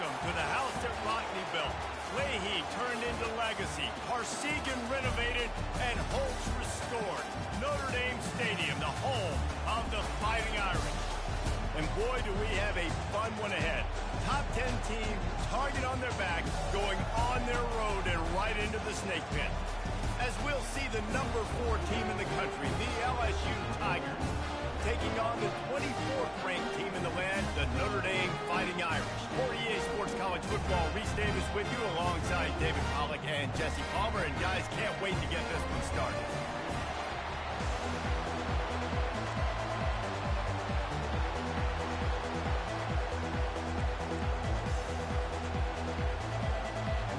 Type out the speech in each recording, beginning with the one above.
welcome to the house that Rockney built. Leahy turned into legacy, Parsegan renovated, and Holtz restored. Notre Dame Stadium, the home of the Fighting Irish. And boy, do we have a fun one ahead. Top 10 team, target on their back, going on their road and right into the snake pit. As we'll see the number 4 team in the country, the LSU Tigers, taking on the 24th ranked team in the land, the Notre Dame Fighting Irish. For EA Sports College Football, Reese Davis with you alongside David Pollack and Jesse Palmer. And guys, can't wait to get this one started.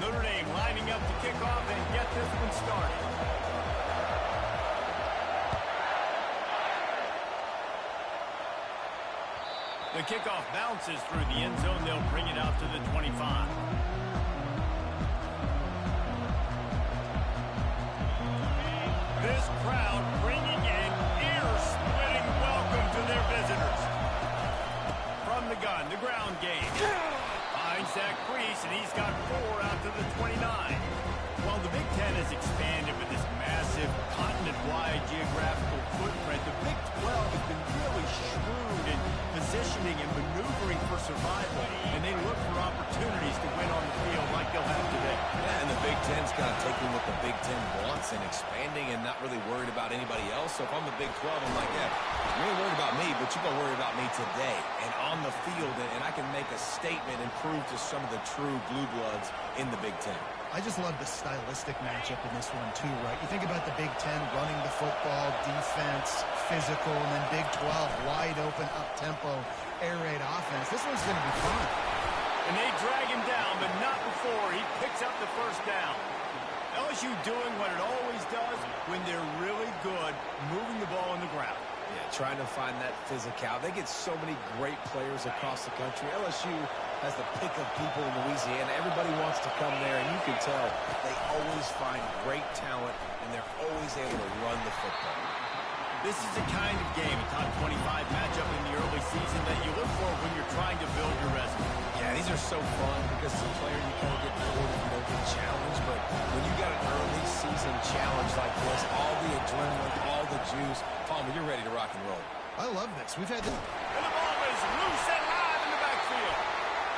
Notre Dame lining up to kick off and get this one started. The kickoff bounces through the end zone. They'll bring it out to the 25. This crowd bringing an ear-splitting welcome to their visitors. From the gun, the ground game. Finds that crease, and he's got 4 out to the 29. While the Big Ten has expanded with this massive continent-wide geographical footprint, the Big 12 has been really shrewd in positioning and maneuvering for survival, and they look for opportunities to win on the field like they'll have today. Yeah, and the Big Ten's kind of taking what the Big Ten wants and expanding and not really worried about anybody else. So if I'm the Big 12, I'm like, yeah, you ain't worried about me, but you're going to worry about me today and on the field, and I can make a statement and prove to some of the true blue bloods in the Big Ten. I just love the stylistic matchup in this one, too, right? You think about the Big Ten running the football, defense, physical, and then Big 12, wide open, up-tempo, air raid offense. This one's going to be fun. And they drag him down, but not before he picks up the first down. LSU doing what it always does when they're really good, moving the ball on the ground. Yeah, trying to find that physical. They get so many great players across the country. LSU has the pick of people in Louisiana. Everybody wants to come there, and you can tell they always find great talent, and they're always able to run the football. This is the kind of game, a top 25 matchup in the early season that you look for when you're trying to build your resume. Yeah, these are so fun because as a player you kind of get bored if you don't get challenged, but when you got an early season challenge like this, all the adrenaline, all the juice, Palmer, you're ready to rock and roll. I love this. We've had the... And the ball is loose and live in the backfield.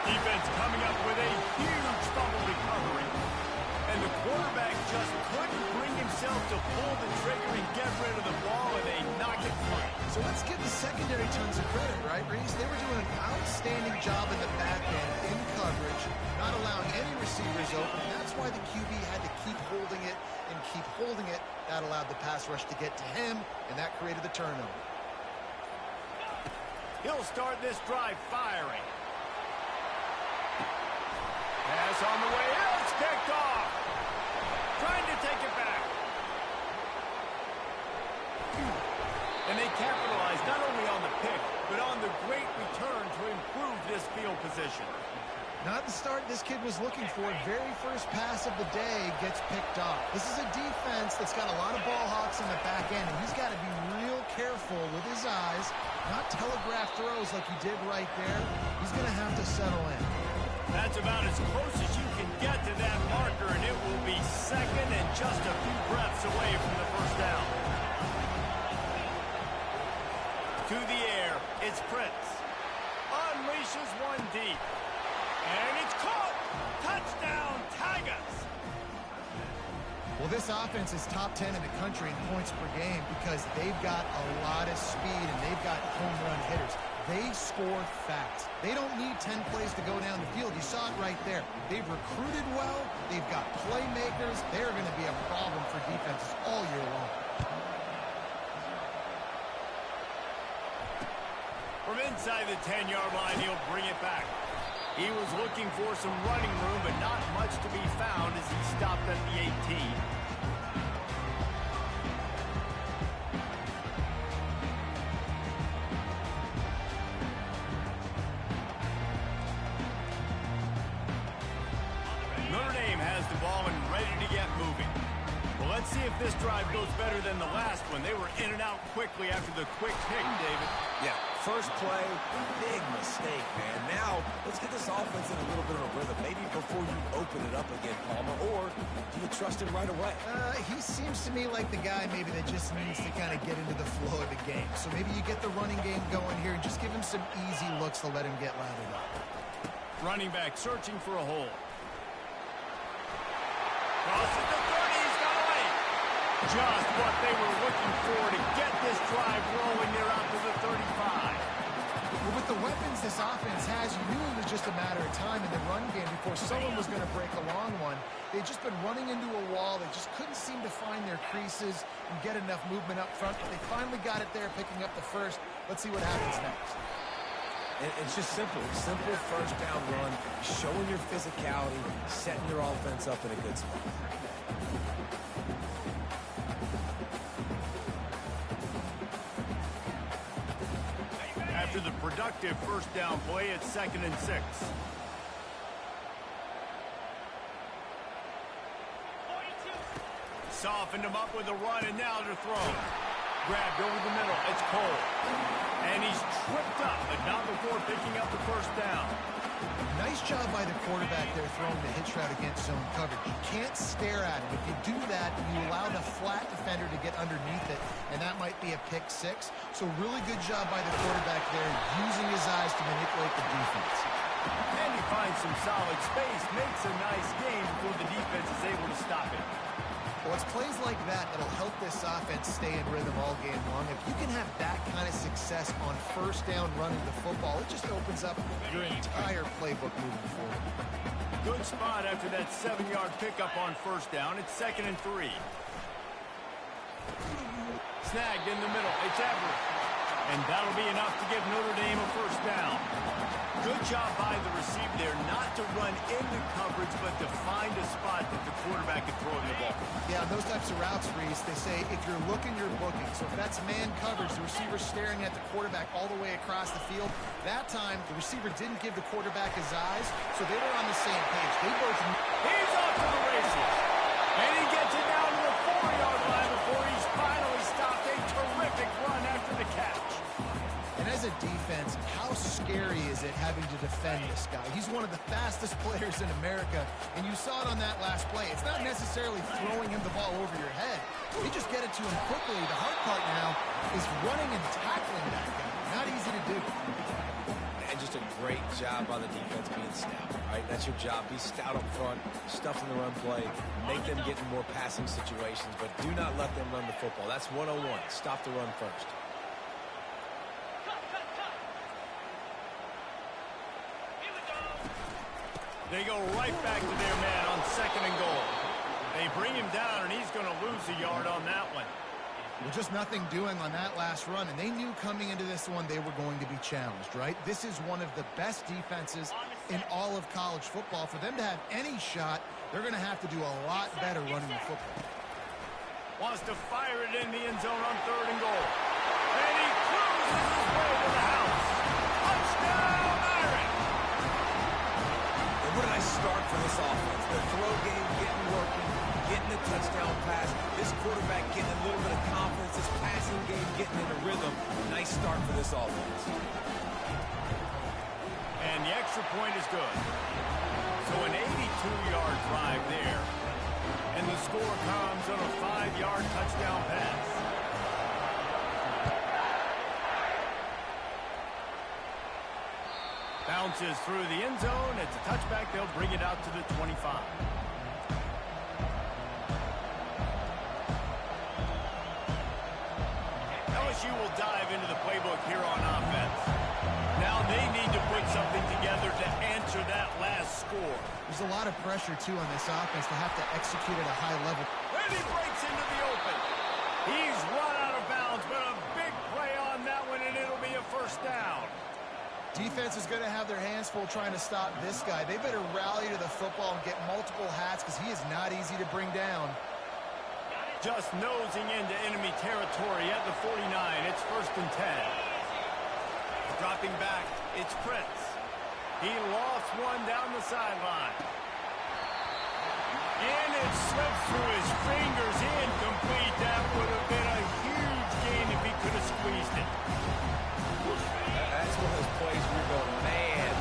Defense coming up with a huge fumble recovery. And the quarterback just couldn't bring himself to pull the trigger and get rid of the ball, and they knock it free. So let's give the secondary tons of credit, right, Reese? They were doing an outstanding job in the back end, in coverage, not allowing any receivers open. That's why the QB had to keep holding it and keep holding it. That allowed the pass rush to get to him, and that created the turnover. He'll start this drive firing. Pass on the way out. It's kicked off. Trying to take it back. And they capitalize not only on the pick, but on the great return to improve this field position. Not the start this kid was looking for. Very first pass of the day gets picked off. This is a defense that's got a lot of ball hawks in the back end, and he's got to be real careful with his eyes, not telegraph throws like he did right there. He's going to have to settle in. That's about as close as you can get to that marker, and it will be second and just a few breaths away from the first down. To the air, it's Prince. Unleashes one deep. And it's caught! Touchdown, Tigers! Well, this offense is top 10 in the country in points per game because they've got a lot of speed and they've got home run hitters. They score fast. They don't need 10 plays to go down the field. You saw it right there. They've recruited well. They've got playmakers. They're going to be a problem for defenses all year long. From inside the 10-yard line, he'll bring it back. He was looking for some running room, but not much to be found as he stopped at the 18. Notre Dame has the ball and ready to get moving. Well, let's Let's see if this drive goes better than the last one. They were in and out quickly after the quick pick, David. Yeah, first play, big mistake, man. Now, let's get this offense in a little bit of a rhythm. Maybe before you open it up again, Palmer, or do you trust him right away? He seems to me like the guy maybe that just needs to kind of get into the flow of the game. So maybe you get the running game going here and just give him some easy looks to let him get lathered up. Running back searching for a hole. Crosses the 30, he's got away. Just what they were looking for to get this drive rolling. They're out to the 35. Well, with the weapons this offense has, you knew it was just a matter of time in the run game before someone was going to break a long one. They'd just been running into a wall. They just couldn't seem to find their creases and get enough movement up front. But they finally got it there, picking up the first. Let's see what happens next. It's just simple first down run, showing your physicality, setting your offense up in a good spot. After the productive first down play, it's 2nd and 6. Softened him up with a run, and now they're thrown. Grabbed over the middle. It's Cole. And he's tripped up, but not before picking up the first down. Nice job by the quarterback there throwing the hitch route against zone coverage. You can't stare at it. If you do that, you allow the flat defender to get underneath it, and that might be a pick six. So really good job by the quarterback there, using his eyes to manipulate the defense. And he finds some solid space, makes a nice game before the defense is able to stop it. Well, it's plays like that that'll help this offense stay in rhythm all game long. If you can have that kind of success on first down running the football, it just opens up your entire playbook moving forward. Good spot after that 7-yard pickup on first down. It's 2nd and 3. Snagged in the middle. It's Everett. And that'll be enough to give Notre Dame a first down. Good job by the receiver there, not to run into coverage, but to find a spot that the quarterback can throw the ball. Yeah, those types of routes, Reese, they say if you're looking, you're booking. So if that's man coverage, the receiver's staring at the quarterback all the way across the field. That time, the receiver didn't give the quarterback his eyes, so they were on the same page. They both... He's off to the races. And he gets it down to the 4-yard line before he's finally stopped. A terrific run after the catch. And as a defense, how scary is it having to defend this guy? He's one of the fastest players in America, and you saw it on that last play. It's not necessarily throwing him the ball over your head. You just get it to him quickly. The hard part now is running and tackling that guy. Not easy to do. And just a great job by the defense being stout, right? That's your job. Be stout up front, stuff in the run play, make them get in more passing situations, but do not let them run the football. That's 101. Stop the run first. They go right back to their man on 2nd and goal. They bring him down, and he's going to lose a yard on that one. Well, just nothing doing on that last run, and they knew coming into this one they were going to be challenged, right? This is one of the best defenses in all of college football. For them to have any shot, they're going to have to do a lot better running the football. Wants to fire it in the end zone on 3rd and goal. And he cruises his way to the house. Touchdown, Irish! What did I start for this offense? The throw game getting working, getting a touchdown pass. This quarterback getting a little bit of confidence. This passing game getting into rhythm. Nice start for this offense. And the extra point is good. So an 82-yard drive there. And the score comes on a 5-yard touchdown pass. Bounces through the end zone. It's a touchback. They'll bring it out to the 25. LSU will dive into the playbook here on offense. Now they need to put something together to answer that last score. There's a lot of pressure, too, on this offense to have to execute at a high level. And he breaks into the open. He's run out of bounds, but a big play on that one, and it'll be a first down. Defense is going to have their hands full trying to stop this guy. They better rally to the football and get multiple hats because he is not easy to bring down. Just nosing into enemy territory at the 49. It's 1st and 10. Dropping back, it's Prince. He lost one down the sideline. And it slips through his fingers. Incomplete. That would have been a huge gain if he could have squeezed it. That's one of those plays where you're going, man,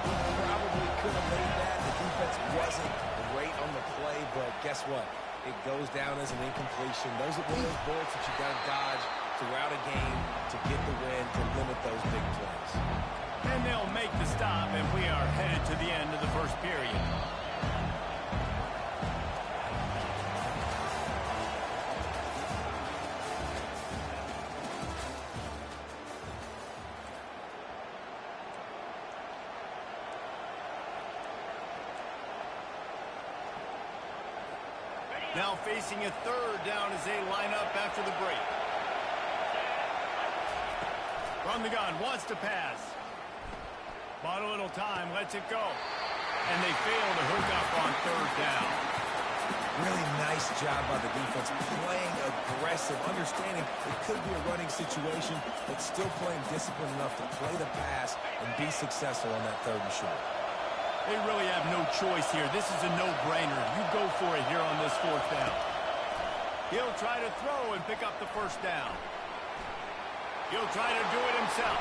he probably could have made that. The defense wasn't great on the play, but guess what? It goes down as an incompletion. Those are one of those bullets that you got to dodge throughout a game to get the win, to limit those big plays. And they'll make the stop, and we are headed to the end of the first period. Now facing a third down as they line up after the break. From the gun, wants to pass. Bought a little time, lets it go. And they fail to hook up on third down. Really nice job by the defense, playing aggressive, understanding it could be a running situation, but still playing disciplined enough to play the pass and be successful on that third and short. They really have no choice here. This is a no-brainer. You go for it here on this fourth down. He'll try to throw and pick up the first down. He'll try to do it himself.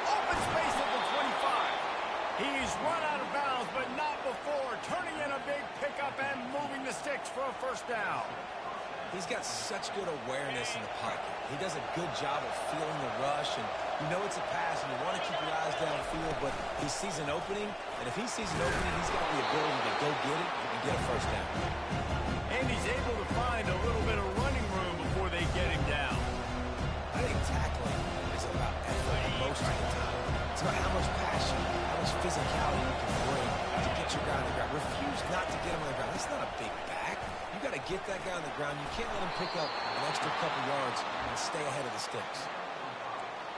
Open space at the 25. He's run out of bounds, but not before. Turning in a big pickup and moving the sticks for a first down. He's got such good awareness in the pocket. He does a good job of feeling the rush, and you know it's a pass, and you want to keep your eyes downfield, but he sees an opening, and if he sees an opening, he's got the ability to go get it and get a first down. And he's able to find a little bit of running room before they get him down. I think tackling is about effort most of the time. It's about how much passion, how much physicality you can bring to get your guy on the ground. Refuse not to get him on the ground. That's not a big back. You got to get that guy on the ground. You can't let him pick up an extra couple yards and stay ahead of the sticks.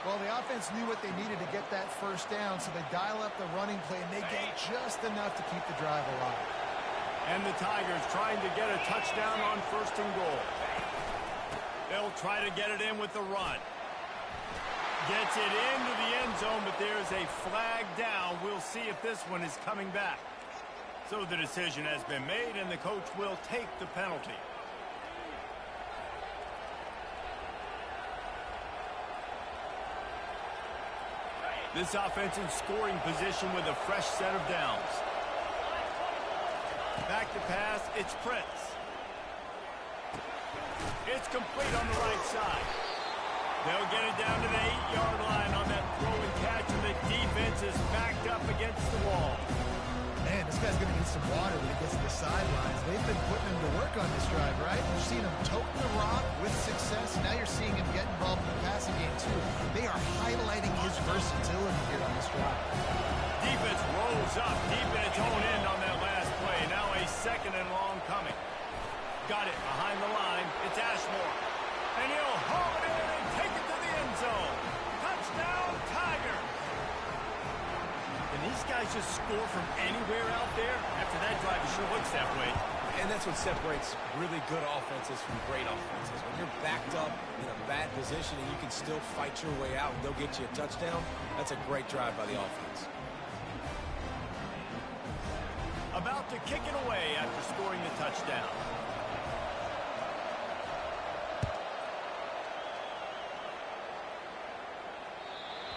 Well, the offense knew what they needed to get that first down, so they dial up the running play, and they get just enough to keep the drive alive. And the Tigers trying to get a touchdown on first and goal. They'll try to get it in with the run. Gets it into the end zone, but there's a flag down. We'll see if this one is coming back. So the decision has been made, and the coach will take the penalty. This offense in scoring position with a fresh set of downs. Back to pass, it's Prince. It's complete on the right side. They'll get it down to the 8-yard line on that throw and catch, and the defense is backed up against the wall. Man, this guy's going to need some water when he gets to the sidelines. They've been putting him to work on this drive, right? You've seen him toting the rock with success. Now you're seeing him get involved in the passing game, too. They are highlighting his versatility here on this drive. Defense rolls up deep in its own end on that last play. Now a second and long coming. Got it behind the line. It's Ashmore. And he'll haul it in and take it to the end zone. Touchdown, Tigers. Can these guys just score from anywhere out there? After that drive, it sure looks that way. And that's what separates really good offenses from great offenses. When you're backed up in a bad position and you can still fight your way out and they'll get you a touchdown, that's a great drive by the offense. About to kick it away after scoring the touchdown.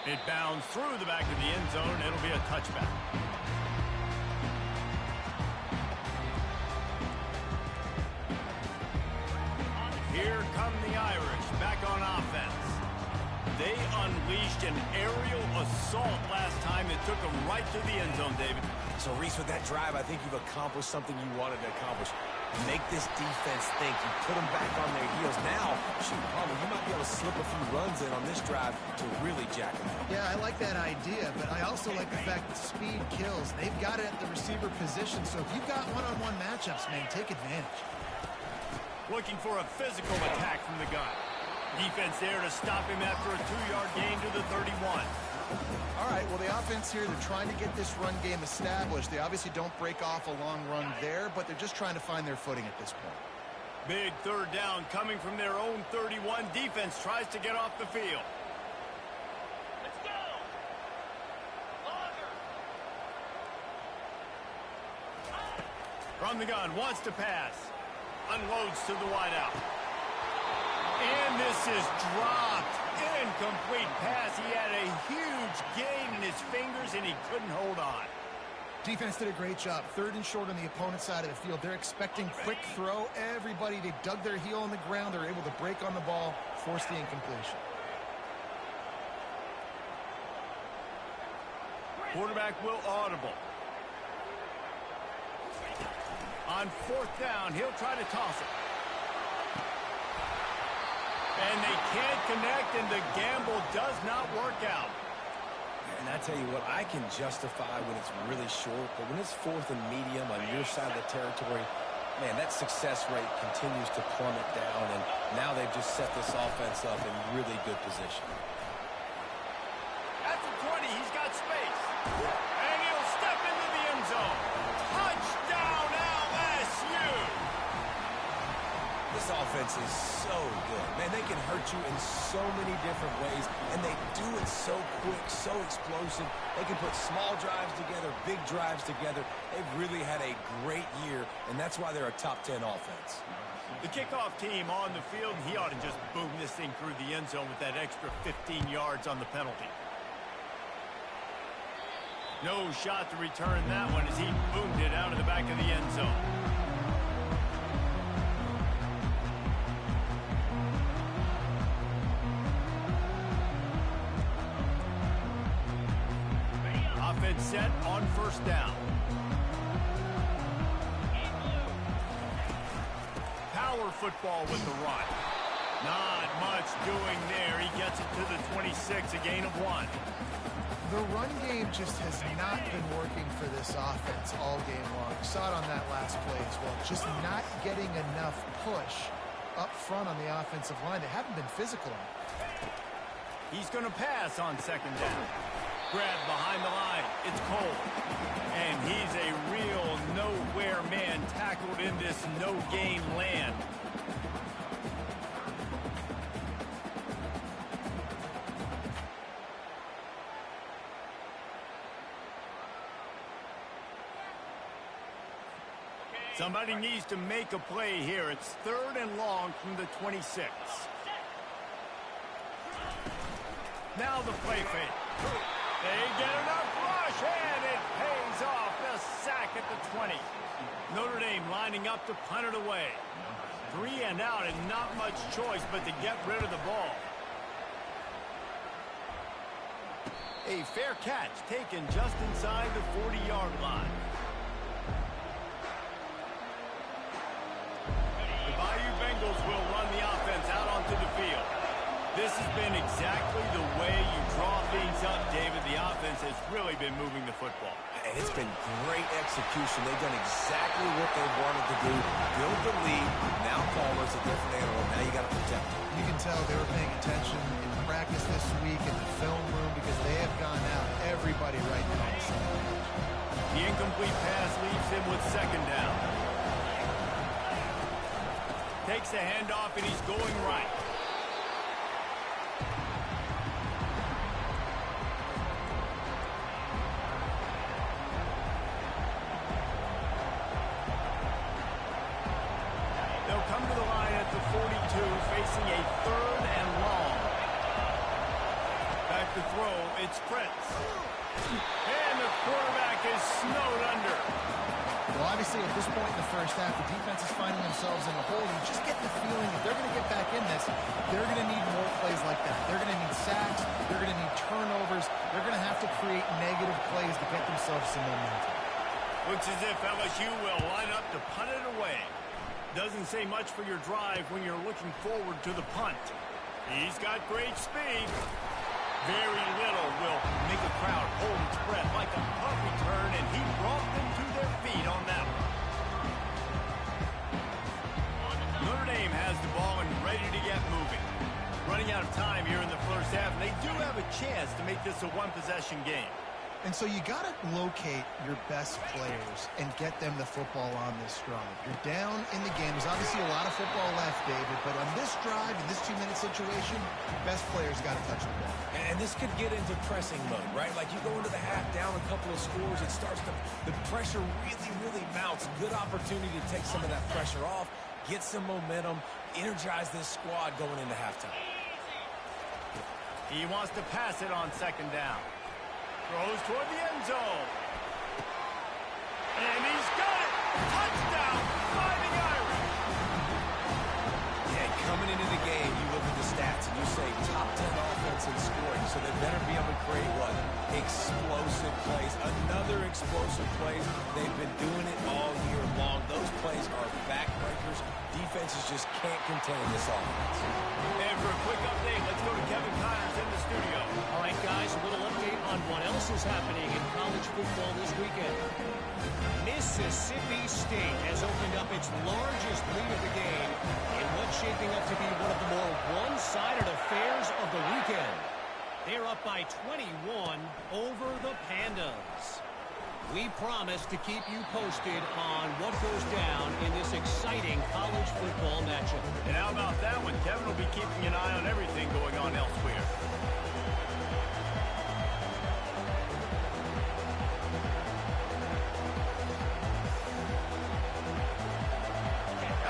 It bounds through the back of the end zone, and it'll be a touchback. Here come the Irish back on offense. They unleashed an aerial assault last time that took them right to the end zone, David. So, Reese, with that drive, I think you've accomplished something you wanted to accomplish. Make this defense think. You put them back on their heels. Now, shoot, Palmer, you might be able to slip a few runs in on this drive to really jack them up. Yeah, I like that idea, but I also like the fact that speed kills. They've got it at the receiver position, so if you've got one-on-one matchups, man, take advantage. Looking for a physical attack from the gun. Defense there to stop him after a 2-yard gain to the 31. All right, well, the offense here, they're trying to get this run game established. They obviously don't break off a long run there, but they're just trying to find their footing at this point. Big third down coming from their own 31. Defense tries to get off the field. Let's go! From the gun, wants to pass. Unloads to the wideout. And this is dropped. Incomplete pass. He had a huge gain in his fingers, and he couldn't hold on. Defense did a great job. 3rd and short on the opponent's side of the field. They're expecting quick throw. Everybody, they dug their heel on the ground. They're able to break on the ball, force the incompletion. Quarterback will audible. On 4th down, he'll try to toss it. And they can't connect, and the gamble does not work out. And I tell you what, I can justify when it's really short, but when it's 4th and medium on your side of the territory, man, that success rate continues to plummet down, and now they've just set this offense up in really good position. At the 20, he's got space. And he'll step into the end zone. Touchdown, LSU! This offense is so good. Man, they can hurt you in so many different ways, and they do it so quick, so explosive. They can put small drives together, big drives together. They've really had a great year, and that's why they're a top 10 offense. The kickoff team on the field, he ought to just boom this thing through the end zone with that extra 15 yards on the penalty. No shot to return that one as he boomed it out of the back of the end zone. Offense set on 1st down. Power football with the run. Not much doing there. He gets it to the 26, a gain of 1. The run game just has not been working for this offense all game long. We saw it on that last play as well. Just not getting enough push up front on the offensive line. They haven't been physical enough. He's going to pass on 2nd down. Grab behind the line. It's Cole. And he's a real nowhere man tackled in this no-gain land. Somebody needs to make a play here. It's 3rd and long from the 26. Now the play fake. They get enough rush, and it pays off. A sack at the 20. Notre Dame lining up to punt it away. 3 and out, and not much choice but to get rid of the ball. A fair catch taken just inside the 40-yard line. The Bayou Bengals will run the offense out onto the field. This has been exactly the way you draw things up, David. The offense has really been moving the football. And it's been great execution. They've done exactly what they wanted to do. Build the lead. Now Palmer's a different animal. Now you got to protect him. You can tell they were paying attention in practice this week in the film room because they have gone out. Everybody right now on the same page. The incomplete pass leaves him with 2nd down. Takes the handoff, and he's going right. They'll come to the line at the 42, facing a 3rd and long. Back to throw, it's Prince. And the quarterback is snowed under. Well, obviously, at this point in the first half, the defense is finding themselves in a hole. You just get the feeling if they're going to get back in this, they're going to need more plays like that. They're going to need sacks. They're going to need turnovers. They're going to have to create negative plays to get themselves some momentum. Looks as if LSU will line up to punt it away. Doesn't say much for your drive when you're looking forward to the punt. He's got great speed. Very little will make a crowd hold its breath like a punt return, and he brought them to their feet on that one. Notre Dame has the ball and ready to get moving. Running out of time here in the first half, and they do have a chance to make this a one-possession game. And so you got to locate your best players and get them the football on this drive. You're down in the game. There's obviously a lot of football left, David, but on this drive, in this 2-minute situation, best players got to touch the ball. And this could get into pressing mode, right? Like you go into the half down a couple of scores, it starts to, the pressure really mounts. Good opportunity to take some of that pressure off, get some momentum, energize this squad going into halftime. He wants to pass it on second down. Throws toward the end zone. And he's got it! Touchdown! Fighting Irish! Yeah, coming into the game, you look at the stats and you say top 10 offense in scoring, so they better be able to create what? Explosive plays. Another explosive plays. They've been doing it all year long. Those plays are backbreakers. Defenses just can't contain this offense. And for a quick update, let's go to Kevin Connors in the studio. All right, guys, a little update on what else is happening in college football this weekend. Mississippi State has opened up its largest lead of the game in what's shaping up to be one of the more one-sided affairs of the weekend. They're up by 21 over the Pandas. We promise to keep you posted on what goes down in this exciting college football matchup. And how about that one? Kevin will be keeping an eye on everything going on elsewhere.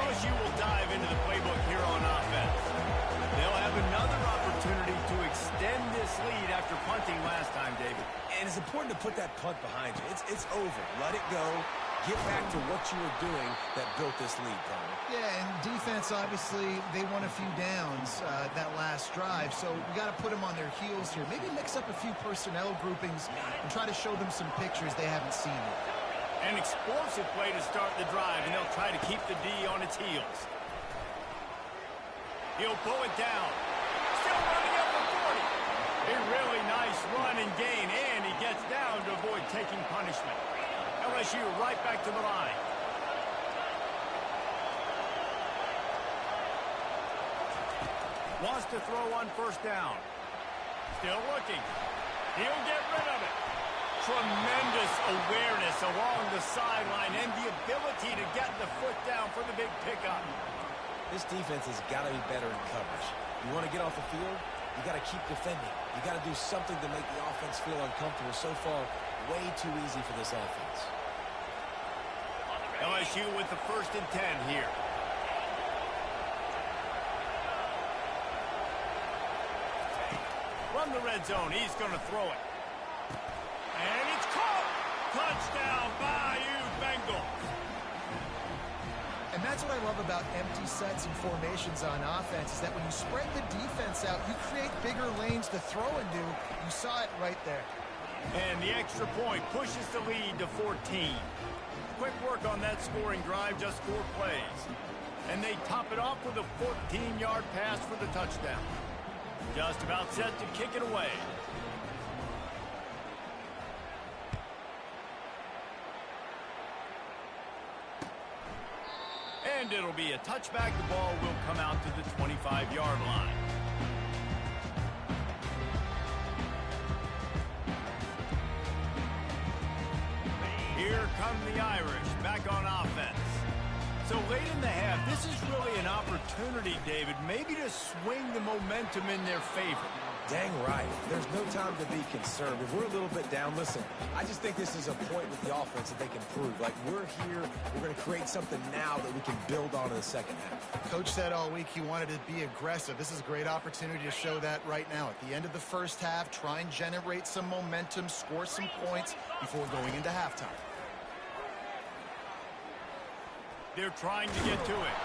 LSU will dive into the playbook here on offense. They'll have another opportunity to extend this lead after punting last time, David. And it's important to put that punt behind you. It's over. Let it go. Get back to what you were doing that built this lead, Connor. Yeah, and defense, obviously, they won a few downs that last drive, so we got to put them on their heels here. Maybe mix up a few personnel groupings and try to show them some pictures they haven't seen yet. An explosive play to start the drive, and they'll try to keep the D on its heels. He'll pull it down. Still running up the 40. A really nice run and gain, and he gets down to avoid taking punishment. LSU right back to the line. Wants to throw on first down. Still looking. He'll get rid of it. Tremendous awareness along the sideline and the ability to get the foot down for the big pickup. This defense has got to be better in coverage. You want to get off the field, you got to keep defending. You got to do something to make the offense feel uncomfortable. So far, way too easy for this offense. LSU with the 1st and 10 here. From the red zone, he's going to throw it. And it's caught! Touchdown, Bayou Bengals! And that's what I love about empty sets and formations on offense, is that when you spread the defense out, you create bigger lanes to throw into. You saw it right there. And the extra point pushes the lead to 14. Quick work on that scoring drive, just 4 plays. And they top it off with a 14-yard pass for the touchdown. Just about set to kick it away. And it'll be a touchback. The ball will come out to the 25-yard line. Here come the Irish back on offense. So late in the half, this is really an opportunity, David, maybe to swing the momentum in their favor. Dang right. There's no time to be concerned. If we're a little bit down, listen, I just think this is a point with the offense that they can prove. Like, we're here, we're going to create something now that we can build on in the second half. Coach said all week he wanted to be aggressive. This is a great opportunity to show that right now. At the end of the first half, try and generate some momentum, score some points before going into halftime. They're trying to get to it.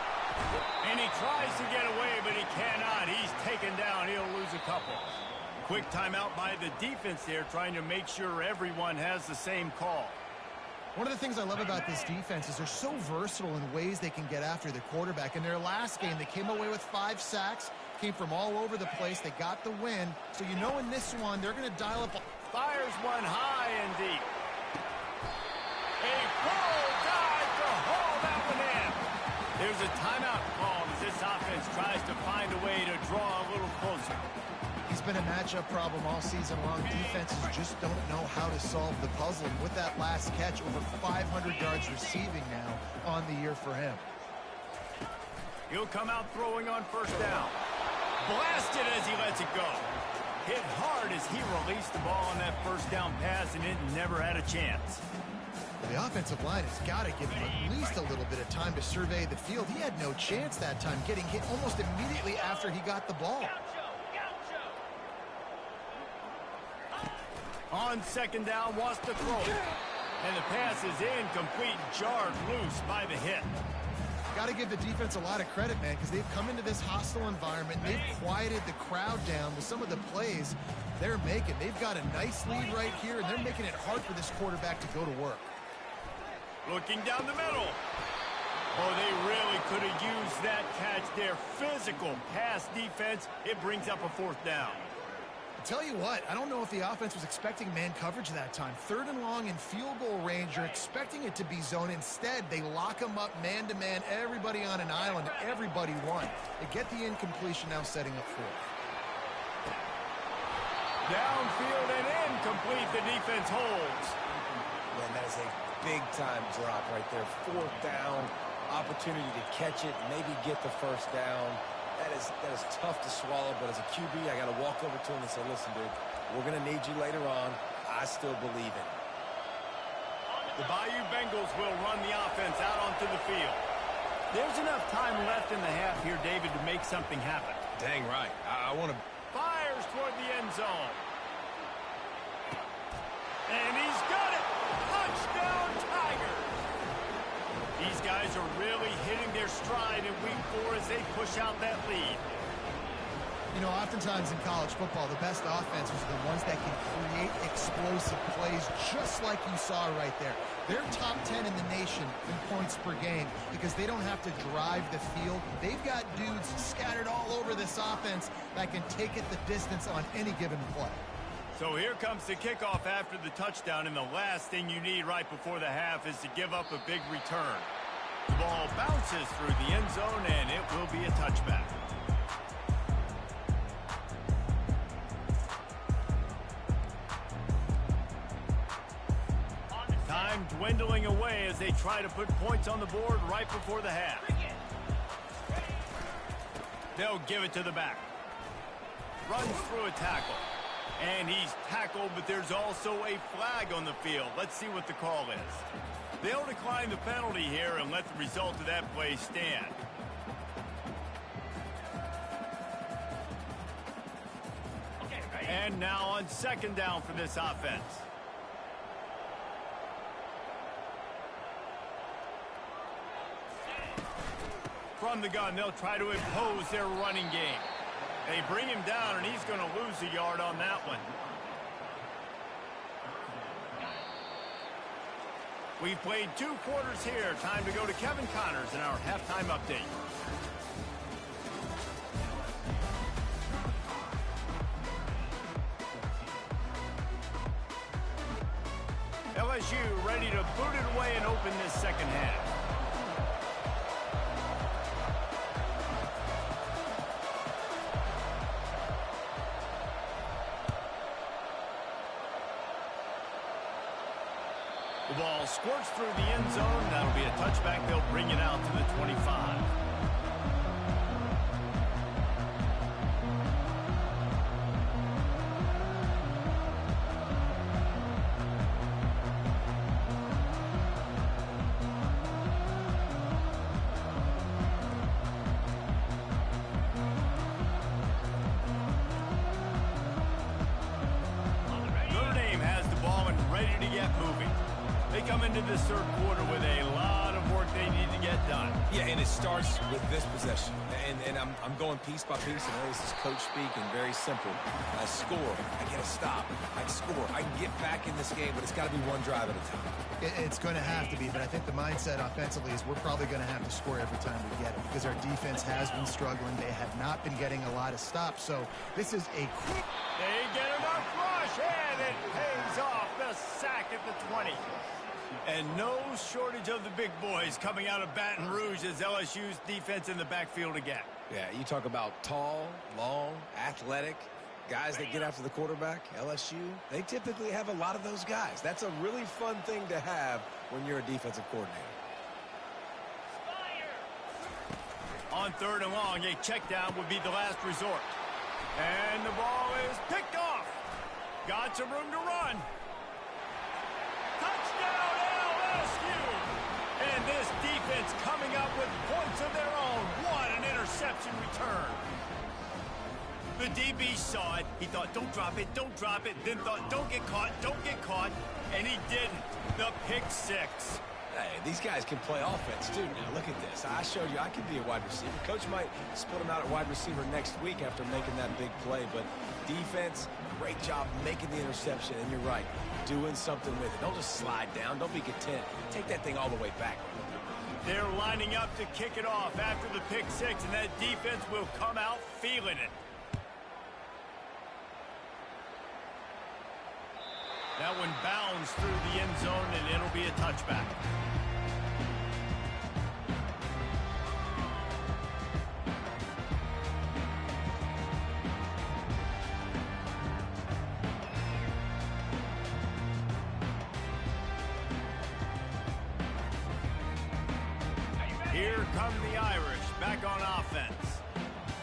And he tries to get away, but he cannot. He's taken down. He'll lose a couple. Quick timeout by the defense there, trying to make sure everyone has the same call. One of the things I love about this defense is they're so versatile in ways they can get after the quarterback. In their last game, they came away with 5 sacks, came from all over the place. They got the win. So you know in this one, they're going to dial up. Fires one high and deep. A full dive to haul that one in. There's a timeout called as this offense tries to find a way to draw a little closer. He's been a matchup problem all season long. Defenses just don't know how to solve the puzzle. And with that last catch, over 500 yards receiving now on the year for him. He'll come out throwing on first down. Blasted as he lets it go. Hit hard as he released the ball on that first down pass, and it never had a chance. The offensive line has got to give him at least a little bit of time to survey the field. He had no chance that time, getting hit almost immediately after he got the ball. On second down, wants to throw it. And the pass is incomplete, jarred loose by the hit. Got to give the defense a lot of credit, man, because they've come into this hostile environment. They've quieted the crowd down with some of the plays they're making. They've got a nice lead right here, and they're making it hard for this quarterback to go to work. Looking down the middle. Oh, they really could have used that catch there. Physical pass defense. It brings up a fourth down. I'll tell you what, I don't know if the offense was expecting man coverage that time. 3rd and long in field goal range, you're expecting it to be zone. Instead, they lock them up man-to-man, everybody on an island, everybody won. They get the incompletion now setting up 4th. Downfield and incomplete, the defense holds. Man, that is a big-time drop right there. 4th down, opportunity to catch it, maybe get the first down. That is tough to swallow, but as a QB, I got to walk over to him and say, listen, dude, we're going to need you later on. I still believe in it. The Bayou Bengals will run the offense out onto the field. There's enough time left in the half here, David, to make something happen. Dang right. I want to... Fires toward the end zone. And he's got it. Touchdown, Tigers. These guys are really hitting their stride in week 4 as they push out that lead. You know, oftentimes in college football, the best offenses are the ones that can create explosive plays just like you saw right there. They're top 10 in the nation in points per game because they don't have to drive the field. They've got dudes scattered all over this offense that can take it the distance on any given play. So here comes the kickoff after the touchdown, and the last thing you need right before the half is to give up a big return. The ball bounces through the end zone, and it will be a touchback. Time dwindling away as they try to put points on the board right before the half. They'll give it to the back. Runs through a tackle. And he's tackled, but there's also a flag on the field. Let's see what the call is. They'll decline the penalty here and let the result of that play stand. And now on second down for this offense. From the gun, they'll try to impose their running game. They bring him down, and he's going to lose a yard on that one. We've played 2 quarters here. Time to go to Kevin Connors in our halftime update. LSU ready to boot it away and open this second half. The ball squirts through the end zone. That'll be a touchback. They'll bring it out to the 25. Notre Dame has the ball and ready to get moving. They come into this third quarter with a lot of work they need to get done. Yeah, and it starts with this possession. And I'm going piece by piece, and this is coach speak and very simple. I score. I get a stop. I score. I can get back in this game, but it's got to be one drive at a time. It's going to have to be, but I think the mindset offensively is we're probably going to have to score every time we get it because our defense has been struggling. They have not been getting a lot of stops, so this is a quick... They get enough rush, and it pays off. The sack at the 20. And no shortage of the big boys coming out of Baton Rouge as LSU's defense in the backfield again. Yeah, you talk about tall, long, athletic. Guys that get after the quarterback, LSU, they typically have a lot of those guys. That's a really fun thing to have when you're a defensive coordinator. On 3rd and long, a check down would be the last resort. And the ball is picked off. Got some room to run. Touchdown, LSU! And this defense coming up with points of their own. What an interception return. The DB saw it. He thought, don't drop it, then thought, don't get caught, and he didn't. The pick six. Hey, these guys can play offense, too. Now, look at this. I showed you I can be a wide receiver. Coach might split him out at wide receiver next week after making that big play, but defense, great job making the interception, and you're right, doing something with it. Don't just slide down. Don't be content. Take that thing all the way back. They're lining up to kick it off after the pick six, and that defense will come out feeling it. That one bounds through the end zone, and it'll be a touchback. Here come the Irish, back on offense.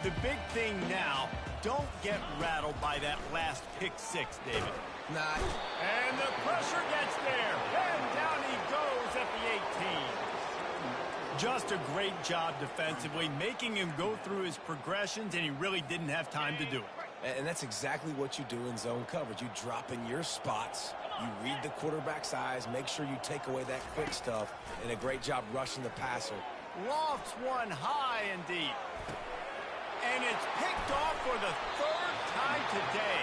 The big thing now, don't get rattled by that last pick six, David. Nah. And the pressure gets there. And down he goes at the 18. Just a great job defensively, making him go through his progressions, and he really didn't have time to do it. And that's exactly what you do in zone coverage. You drop in your spots, you read the quarterback's eyes, make sure you take away that quick stuff, and a great job rushing the passer. Lofts one high and deep. And it's picked off for the 3rd time today.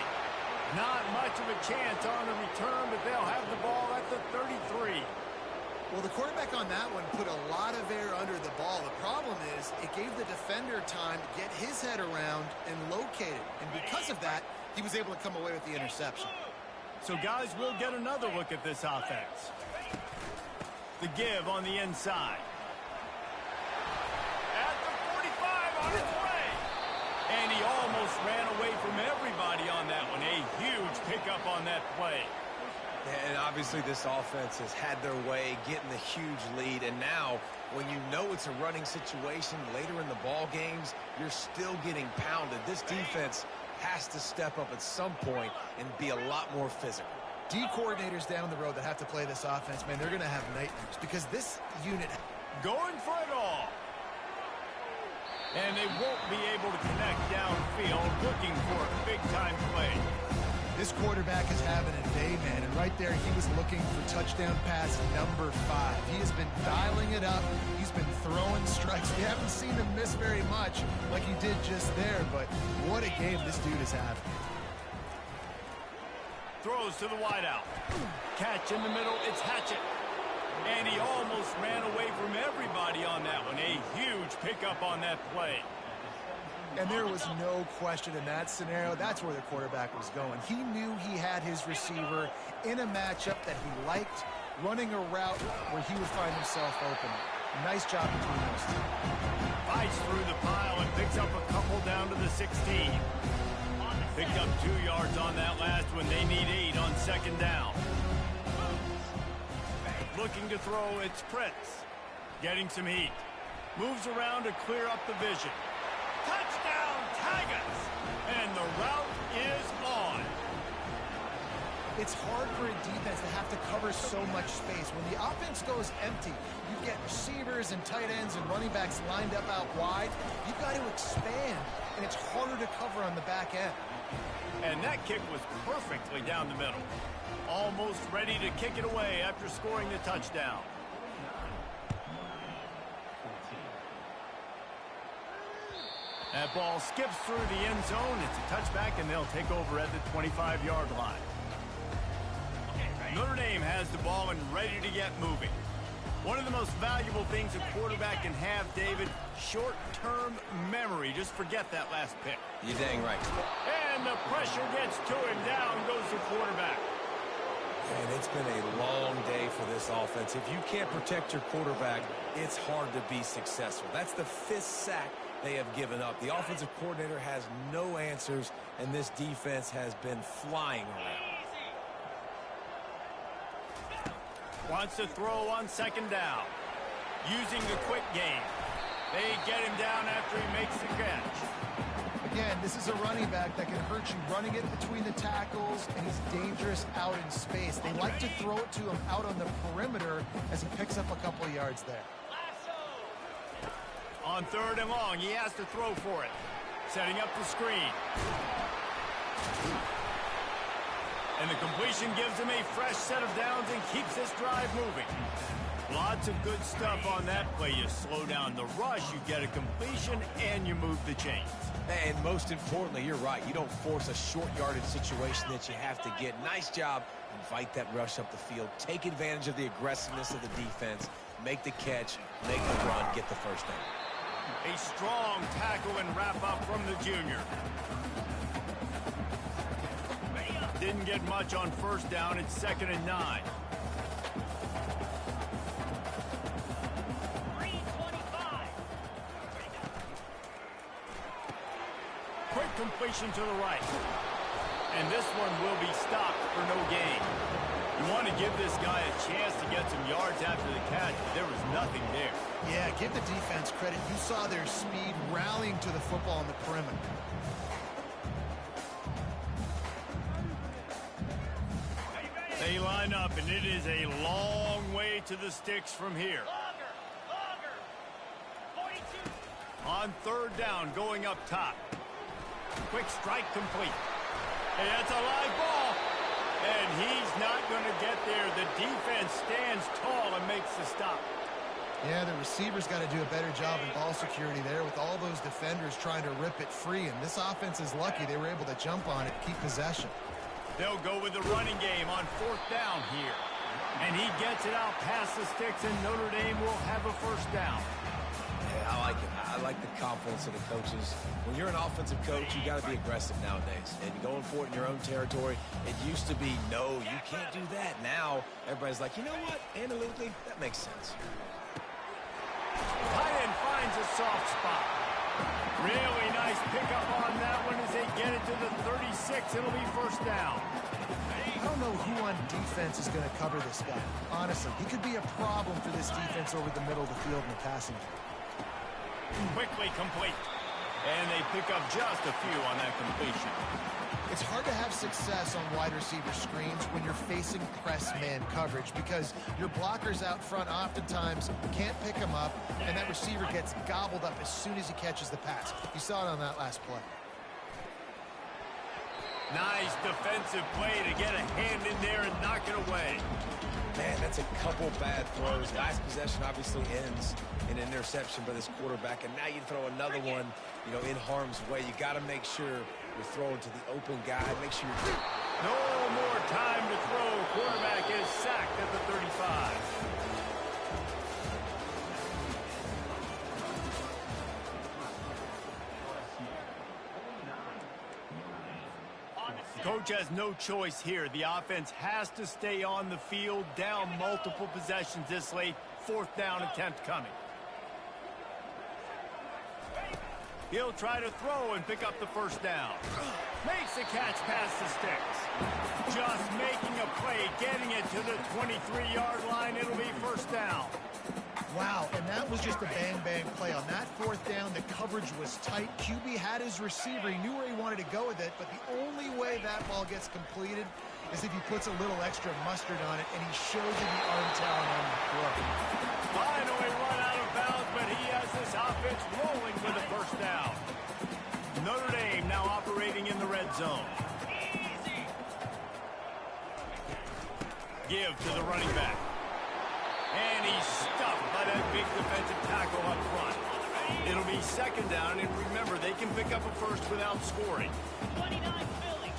Not much of a chance on the return, but they'll have the ball at the 33. Well, the quarterback on that one put a lot of air under the ball. The problem is it gave the defender time to get his head around and locate it. And because of that, he was able to come away with the interception. So, guys, we'll get another look at this offense. The give on the inside. At the 45 on its way. And he almost ran away from everybody on that one. A huge pickup on that play. And obviously this offense has had their way, getting the huge lead. And now, when you know it's a running situation later in the ball games, you're still getting pounded. This defense has to step up at some point and be a lot more physical. D coordinators down the road that have to play this offense, man, they're going to have nightmares because this unit... Going for it all. And they won't be able to connect downfield, looking for a big-time play. This quarterback is having a day, man, and right there he was looking for touchdown pass number 5. He has been dialing it up. He's been throwing strikes. We haven't seen him miss very much like he did just there, but what a game this dude is having. Throws to the wideout. Catch in the middle, it's Hatchett. And he almost ran away from everybody on that one. A huge pickup on that play. And there was no question in that scenario. That's where the quarterback was going. He knew he had his receiver in a matchup that he liked, running a route where he would find himself open. Nice job between those two. Fights through the pile and picks up a couple down to the 16. Picked up 2 yards on that last one. They need 8 on 2nd down. Looking to throw, it's Prince. Getting some heat. Moves around to clear up the vision. Touchdown, Tigers! And the route is on. It's hard for a defense to have to cover so much space. When the offense goes empty, you get receivers and tight ends and running backs lined up out wide. You've got to expand, and it's harder to cover on the back end. And that kick was perfectly down the middle. Almost ready to kick it away after scoring the touchdown. That ball skips through the end zone. It's a touchback, and they'll take over at the 25-yard line. Notre Dame has the ball and ready to get moving. One of the most valuable things a quarterback can have, David, short-term memory. Just forget that last pick. You're dang right. And the pressure gets to him. Down goes the quarterback. And it's been a long day for this offense. If you can't protect your quarterback, it's hard to be successful. That's the 5th sack they have given up. The offensive coordinator has no answers, and this defense has been flying around. Wants to throw on second down. Using the quick game. They get him down after he makes the catch. Again, this is a running back that can hurt you running it between the tackles, and he's dangerous out in space. They like to throw it to him out on the perimeter as he picks up a couple of yards there. On third and long, he has to throw for it. Setting up the screen. And the completion gives him a fresh set of downs and keeps this drive moving. Lots of good stuff on that play. You slow down the rush, you get a completion, and you move the chains. And most importantly, you're right. You don't force a short yardage situation that you have to get. Nice job. Invite that rush up the field. Take advantage of the aggressiveness of the defense. Make the catch, make the run, get the first down. A strong tackle and wrap up from the junior. Didn't get much on first down. It's 2nd and 9. Quick completion to the right. And this one will be stopped for no gain. You want to give this guy a chance to get some yards after the catch, but there was nothing there. Yeah, give the defense credit. You saw their speed rallying to the football on the perimeter. They line up, and it is a long way to the sticks from here. Longer. 42. On third down, going up top. Quick strike complete. And that's a live ball. And he's not going to get there. The defense stands tall and makes the stop. Yeah, the receiver's got to do a better job in ball security there with all those defenders trying to rip it free. And this offense is lucky they were able to jump on it, keep possession. They'll go with the running game on fourth down here. And he gets it out past the sticks, and Notre Dame will have a first down. Yeah, I like it. I like the confidence of the coaches. When you're an offensive coach, you got to be aggressive nowadays. And going for it in your own territory, it used to be, no, you can't do that. Now, everybody's like, you know what? Analytically, that makes sense. Tight end finds a soft spot. Really nice pickup on that one as they get it to the 36. It'll be first down. I don't know who on defense is going to cover this guy. Honestly, he could be a problem for this defense over the middle of the field in the passing game. Quickly complete. And they pick up just a few on that completion. It's hard to have success on wide receiver screens when you're facing press man coverage because your blockers out front oftentimes can't pick him up, and that receiver gets gobbled up as soon as he catches the pass. You saw it on that last play. Nice defensive play to get a hand in there and knock it away. Man, that's a couple bad throws. Last possession obviously ends in an interception by this quarterback, and now you throw another one, in harm's way. You got to make sure you're throwing to the open guy. Make sure you're... No more time to throw. Quarterback is sacked at the 35. Coach has no choice here. The offense has to stay on the field, down multiple possessions this late. Fourth down attempt coming. He'll try to throw and pick up the first down. Makes the catch past the sticks. Just making a play, getting it to the 23-yard line. It'll be first down. Wow, and that was just a bang-bang play. On that fourth down, the coverage was tight. QB had his receiver. He knew where he wanted to go with it, but the only way that ball gets completed is if he puts a little extra mustard on it, and he showed you the arm talent on the throw. Finally run out of bounds, but he has this offense rolling for the first down. Notre Dame now operating in the red zone. Give to the running back. And he's stuffed by that big defensive tackle up front. It'll be second down, and remember, they can pick up a first without scoring. 29 Philly.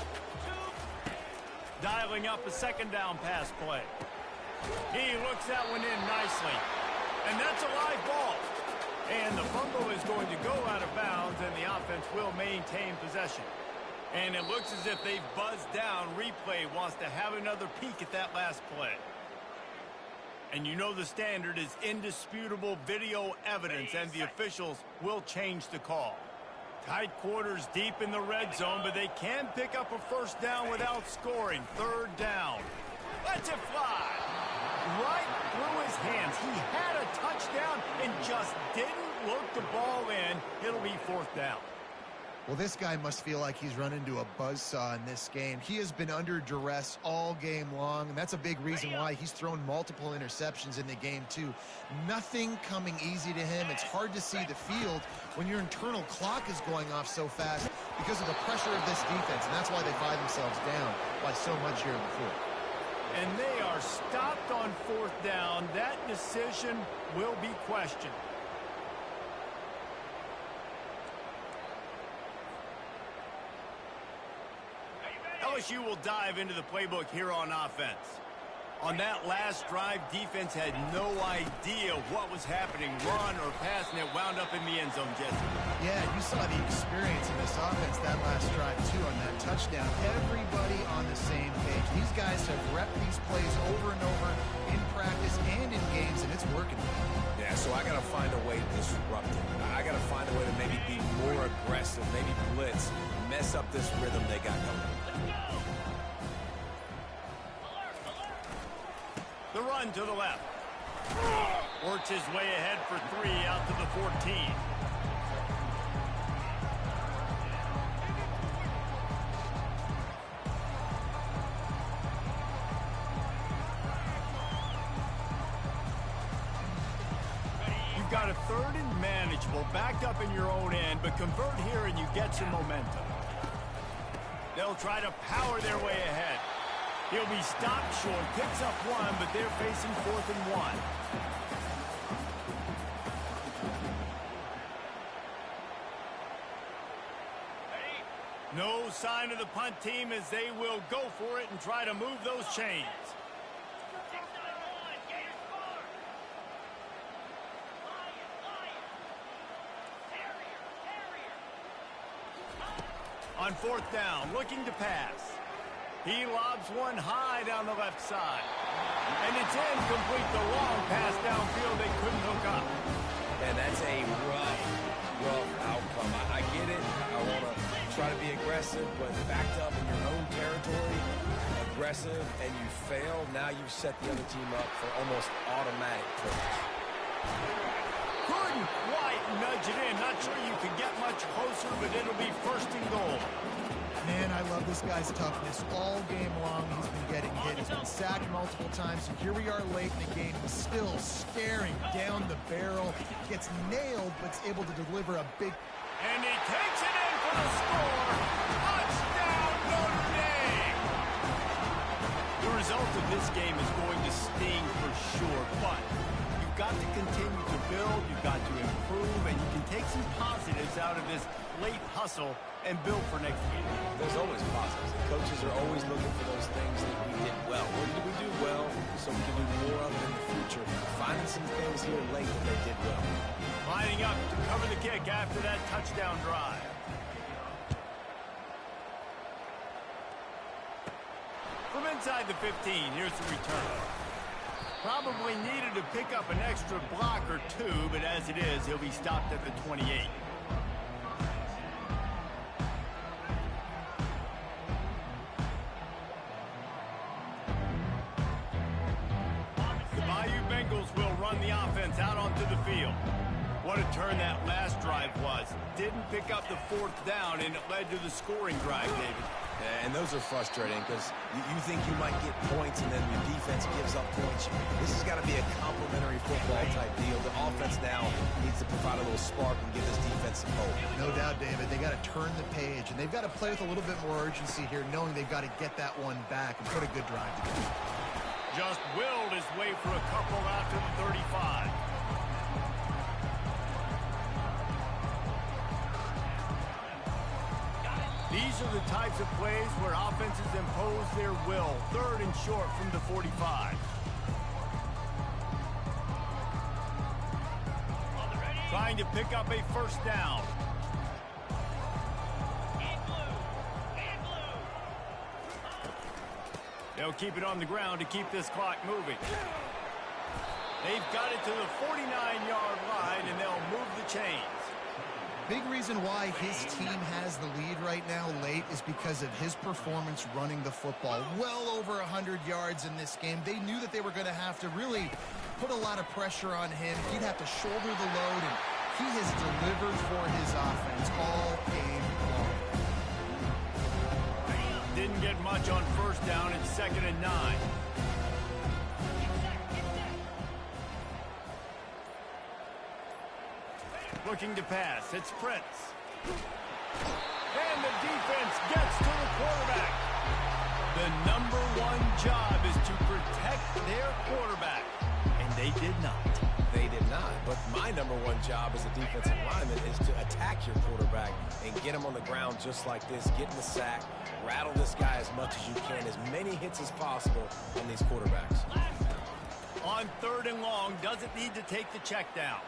Dialing up a second down pass play. He looks that one in nicely. And that's a live ball. And the fumble is going to go out of bounds, and the offense will maintain possession. And it looks as if they've buzzed down. Replay wants to have another peek at that last play. And you know the standard is indisputable video evidence, and the officials will change the call. Tight quarters deep in the red zone, but they can pick up a first down without scoring. Third down. Lets it fly. Right through his hands. He had a touchdown and just didn't look the ball in. It'll be fourth down. Well, this guy must feel like he's run into a buzzsaw in this game. He has been under duress all game long, and that's a big reason why he's thrown multiple interceptions in the game, too. Nothing coming easy to him. It's hard to see the field when your internal clock is going off so fast because of the pressure of this defense, and that's why they find themselves down by so much here in the fourth. And they are stopped on fourth down. That decision will be questioned. LSU will dive into the playbook here on offense. On that last drive, defense had no idea what was happening, run or pass, and it wound up in the end zone, Jesse. Yeah, you saw the experience in this offense that last drive, too, on that touchdown. Everybody on the same page. These guys have repped these plays over and over in practice and in games, and it's working. Yeah, so I got to find a way to disrupt it. I got to find a way to maybe be more aggressive, maybe blitz, mess up this rhythm they got going. The run to the left. Works his way ahead for 3 out to the 14. You've got a third and manageable, backed up in your own end, but convert here and you get some momentum. They'll try to power their way ahead. He'll be stopped short, picks up 1, but they're facing 4th and 1. No sign of the punt team as they will go for it and try to move those chains. On 4th down, looking to pass. He lobs one high down the left side. And it's incomplete. The long pass downfield they couldn't hook up. And that's a rough outcome. I get it. I want to try to be aggressive, but backed up in your own territory, aggressive, and you fail, now you've set the other team up for almost automatic points. Couldn't quite nudge it in. Not sure you can get much closer, but it'll be 1st and goal. Man, I love this guy's toughness. All game long, he's been getting hit. He's been sacked multiple times. And here we are late in the game. He's still staring down the barrel. Gets nailed, but is able to deliver a big... And he takes it in for the score. Touchdown, Notre Dame! The result of this game is going to sting for sure, but you've got to continue to build, you've got to improve, and you can take some positives out of this late hustle and build for next week. There's always positives. The coaches are always looking for those things that we did well. What did we do well so we can do more of it in the future? Finding some things here late that they did well. Lining up to cover the kick after that touchdown drive. From inside the 15, here's the return. Probably needed to pick up an extra block or 2, but as it is, he'll be stopped at the 28. Will run the offense out onto the field. What a turn that last drive was. Didn't pick up the 4th down, and it led to the scoring drive, David. Yeah, and those are frustrating because you think you might get points, and then your defense gives up points. This has got to be a complementary football type deal. The offense now needs to provide a little spark and give this defense some hope. No doubt, David. They got to turn the page, and they've got to play with a little bit more urgency here, knowing they've got to get that one back and put a good drive together. Just willed his way for a couple out to the 35. These are the types of plays where offenses impose their will. 3rd and short from the 45. Trying to pick up a 1st down. They'll keep it on the ground to keep this clock moving. They've got it to the 49-yard line, and they'll move the chains. Big reason why his team has the lead right now late is because of his performance running the football. Well over 100 yards in this game. They knew that they were going to have to really put a lot of pressure on him. He'd have to shoulder the load, and he has delivered for his offense all game long. Didn't get much on first down. It's 2nd and 9. Looking to pass. It's Prince. And the defense gets to the quarterback. The #1 job is to protect their quarterback. And they did not. They did not. But my #1 job as a defensive lineman is to attack your quarterback and get him on the ground just like this. Get in the sack. Rattle this guy as much as you can. As many hits as possible on these quarterbacks. On 3rd and long, doesn't need to take the check down.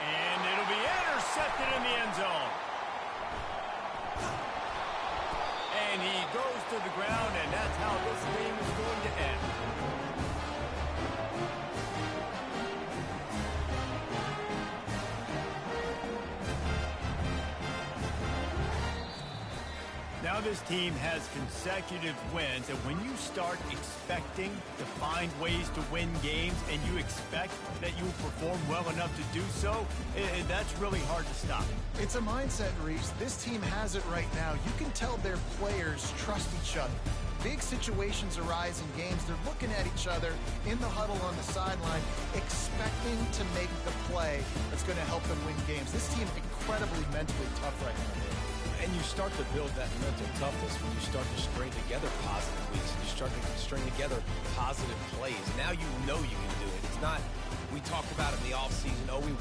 And it'll be intercepted in the end zone. And he goes to the ground, and that's how this game is going to end. Now this team has consecutive wins, and when you start expecting to find ways to win games and you expect that you will perform well enough to do so, that's really hard to stop. It's a mindset, Reeves. This team has it right now. You can tell their players trust each other. Big situations arise in games. They're looking at each other in the huddle on the sideline, expecting to make the play that's going to help them win games. This team incredibly mentally tough right now. And you start to build that mental toughness when you start to string together positive weeks. You start to string together positive plays. Now you know you can do it. It's not, we talked about it in the offseason, oh, we